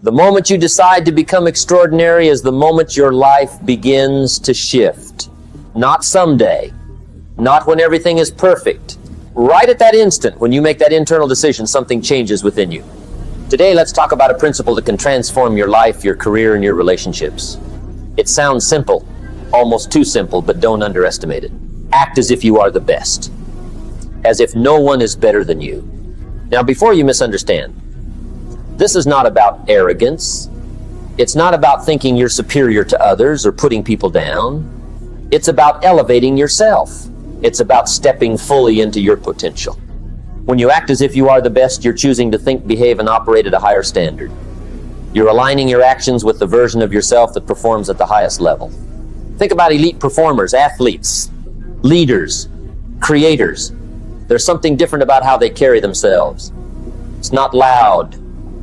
The moment you decide to become extraordinary is the moment your life begins to shift. Not someday, not when everything is perfect. Right at that instant, when you make that internal decision, something changes within you. Today, let's talk about a principle that can transform your life, your career, and your relationships. It sounds simple, almost too simple, but don't underestimate it. Act as if you are the best, as if no one is better than you. Now, before you misunderstand, this is not about arrogance. It's not about thinking you're superior to others or putting people down. It's about elevating yourself. It's about stepping fully into your potential. When you act as if you are the best, you're choosing to think, behave, and operate at a higher standard. You're aligning your actions with the version of yourself that performs at the highest level. Think about elite performers, athletes, leaders, creators. There's something different about how they carry themselves. It's not loud.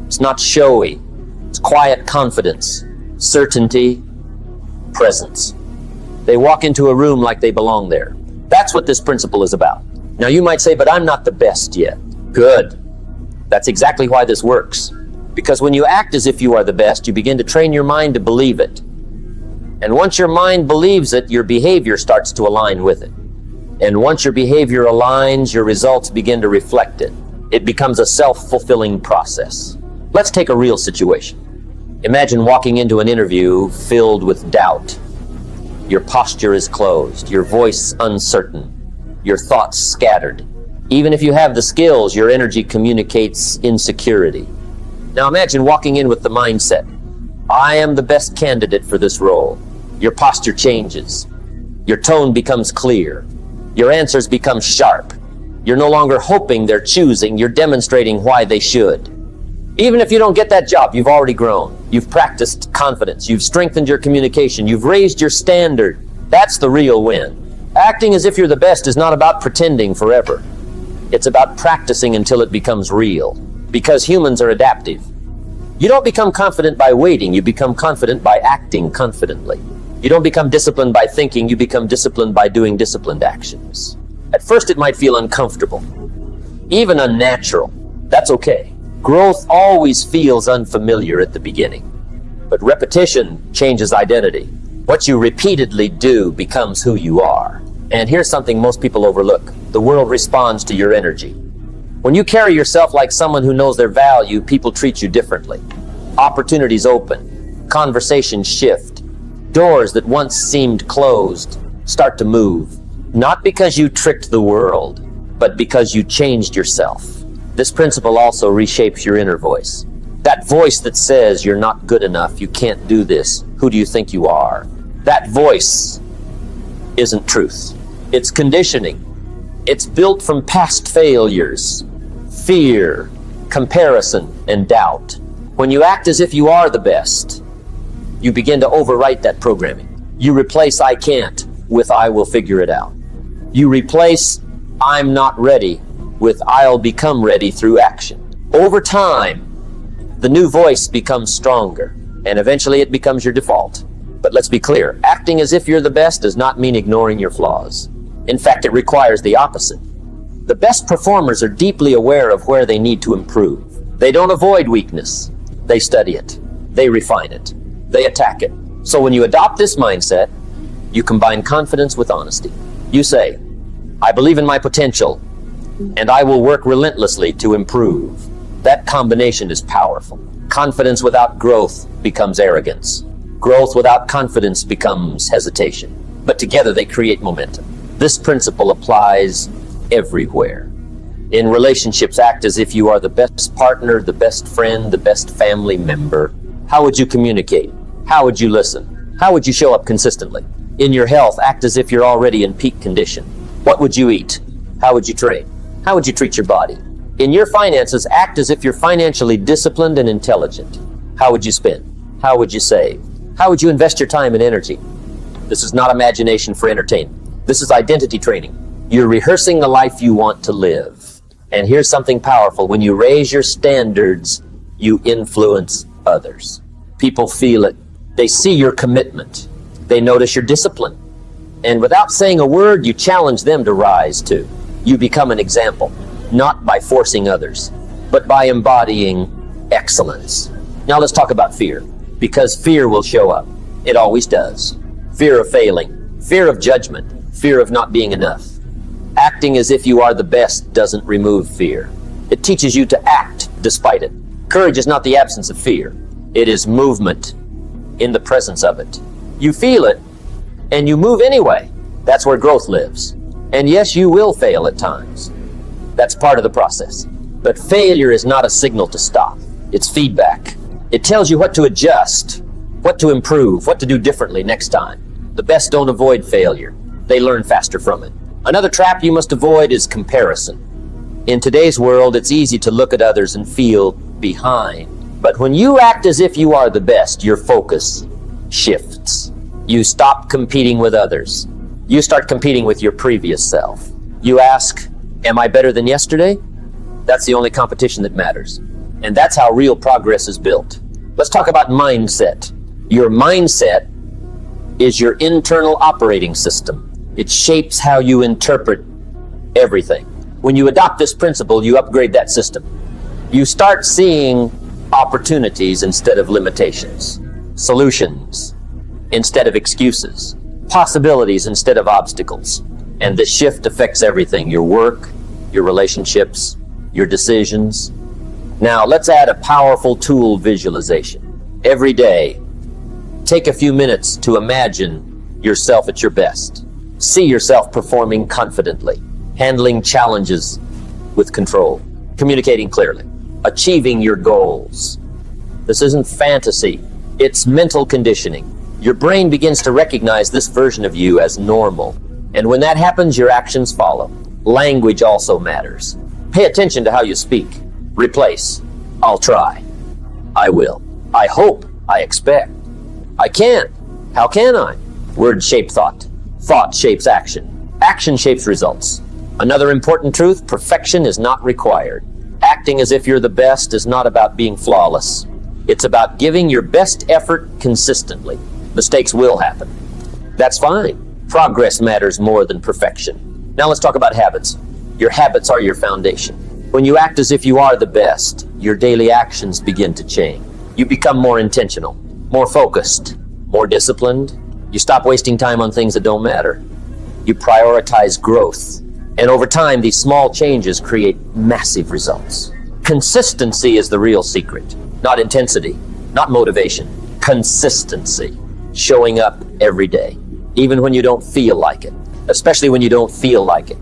It's not showy. It's quiet confidence, certainty, presence. They walk into a room like they belong there. That's what this principle is about. Now you might say, but I'm not the best yet. Good. That's exactly why this works. Because when you act as if you are the best, you begin to train your mind to believe it. And once your mind believes it, your behavior starts to align with it. And once your behavior aligns, your results begin to reflect it. It becomes a self-fulfilling process. Let's take a real situation. Imagine walking into an interview filled with doubt. Your posture is closed, your voice uncertain, your thoughts scattered. Even if you have the skills, your energy communicates insecurity. Now imagine walking in with the mindset, I am the best candidate for this role. Your posture changes. Your tone becomes clear. Your answers become sharp. You're no longer hoping they're choosing, you're demonstrating why they should. Even if you don't get that job, you've already grown. You've practiced confidence. You've strengthened your communication. You've raised your standard. That's the real win. Acting as if you're the best is not about pretending forever. It's about practicing until it becomes real. Because humans are adaptive. You don't become confident by waiting. You become confident by acting confidently. You don't become disciplined by thinking. You become disciplined by doing disciplined actions. At first, it might feel uncomfortable, even unnatural. That's okay. Growth always feels unfamiliar at the beginning, but repetition changes identity. What you repeatedly do becomes who you are. And here's something most people overlook. The world responds to your energy. When you carry yourself like someone who knows their value, people treat you differently. Opportunities open, conversations shift, doors that once seemed closed start to move. Not because you tricked the world, but because you changed yourself. This principle also reshapes your inner voice. That voice that says you're not good enough, you can't do this, who do you think you are? That voice isn't truth. It's conditioning. It's built from past failures, fear, comparison, and doubt. When you act as if you are the best, you begin to overwrite that programming. You replace I can't with I will figure it out. You replace I'm not ready with I'll become ready through action. Over time, the new voice becomes stronger, and eventually it becomes your default. But let's be clear, acting as if you're the best does not mean ignoring your flaws. In fact, it requires the opposite. The best performers are deeply aware of where they need to improve. They don't avoid weakness. They study it. They refine it. They attack it. So when you adopt this mindset, you combine confidence with honesty. You say, I believe in my potential, and I will work relentlessly to improve. That combination is powerful. Confidence without growth becomes arrogance. Growth without confidence becomes hesitation. But together they create momentum. This principle applies everywhere. In relationships, act as if you are the best partner, the best friend, the best family member. How would you communicate? How would you listen? How would you show up consistently? In your health, act as if you're already in peak condition. What would you eat? How would you train? How would you treat your body? In your finances, act as if you're financially disciplined and intelligent. How would you spend? How would you save? How would you invest your time and energy? This is not imagination for entertainment. This is identity training. You're rehearsing the life you want to live. And here's something powerful. When you raise your standards, you influence others. People feel it. They see your commitment. They notice your discipline. And without saying a word, you challenge them to rise too. You become an example, not by forcing others, but by embodying excellence. Now let's talk about fear, because fear will show up. It always does. Fear of failing, fear of judgment, fear of not being enough. Acting as if you are the best doesn't remove fear. It teaches you to act despite it. Courage is not the absence of fear. It is movement in the presence of it. You feel it, and you move anyway. That's where growth lives. And yes, you will fail at times. That's part of the process. But failure is not a signal to stop. It's feedback. It tells you what to adjust, what to improve, what to do differently next time. The best don't avoid failure. They learn faster from it. Another trap you must avoid is comparison. In today's world, it's easy to look at others and feel behind. But when you act as if you are the best, your focus shifts. You stop competing with others. You start competing with your previous self. You ask, am I better than yesterday? That's the only competition that matters. And that's how real progress is built. Let's talk about mindset. Your mindset is your internal operating system. It shapes how you interpret everything. When you adopt this principle, you upgrade that system. You start seeing opportunities instead of limitations, solutions instead of excuses, possibilities instead of obstacles. And this shift affects everything: your work, your relationships, your decisions. Now, let's add a powerful tool: visualization. Every day, take a few minutes to imagine yourself at your best. See yourself performing confidently, handling challenges with control, communicating clearly, achieving your goals. This isn't fantasy, it's mental conditioning. Your brain begins to recognize this version of you as normal. And when that happens, your actions follow. Language also matters. Pay attention to how you speak. Replace I'll try, I will, I hope, I expect, I can, how can I? Words shape thought. Thought shapes action. Action shapes results. Another important truth: perfection is not required. Acting as if you're the best is not about being flawless. It's about giving your best effort consistently. Mistakes will happen. That's fine. Progress matters more than perfection. Now let's talk about habits. Your habits are your foundation. When you act as if you are the best, your daily actions begin to change. You become more intentional, more focused, more disciplined. You stop wasting time on things that don't matter. You prioritize growth. And over time, these small changes create massive results. Consistency is the real secret. Not intensity, not motivation. Consistency. Showing up every day, even when you don't feel like it. Especially when you don't feel like it.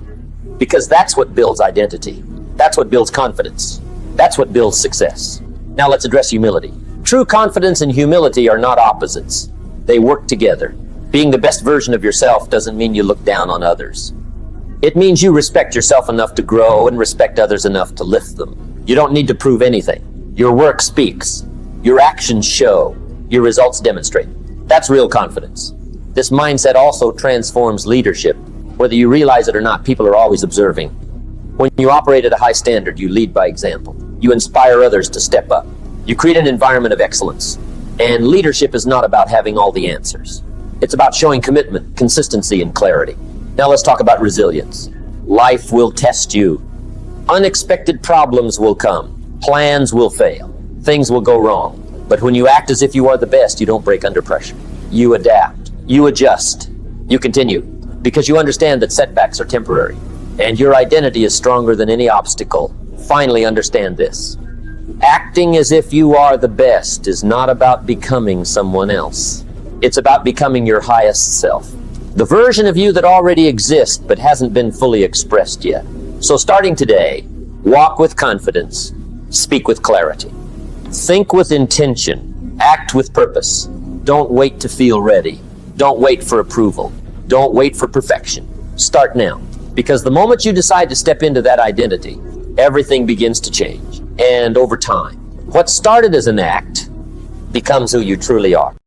Because that's what builds identity. That's what builds confidence. That's what builds success. Now let's address humility. True confidence and humility are not opposites. They work together. Being the best version of yourself doesn't mean you look down on others. It means you respect yourself enough to grow and respect others enough to lift them. You don't need to prove anything. Your work speaks. Your actions show. Your results demonstrate. That's real confidence. This mindset also transforms leadership. Whether you realize it or not, people are always observing. When you operate at a high standard, you lead by example. You inspire others to step up. You create an environment of excellence. And leadership is not about having all the answers. It's about showing commitment, consistency, and clarity. Now let's talk about resilience. Life will test you. Unexpected problems will come. Plans will fail. Things will go wrong. But when you act as if you are the best, you don't break under pressure. You adapt. You adjust. You continue. Because you understand that setbacks are temporary. And your identity is stronger than any obstacle. Finally, understand this. Acting as if you are the best is not about becoming someone else. It's about becoming your highest self. The version of you that already exists but hasn't been fully expressed yet. So starting today, walk with confidence, speak with clarity, think with intention, act with purpose. Don't wait to feel ready. Don't wait for approval. Don't wait for perfection. Start now. Because the moment you decide to step into that identity, everything begins to change. And over time, what started as an act becomes who you truly are.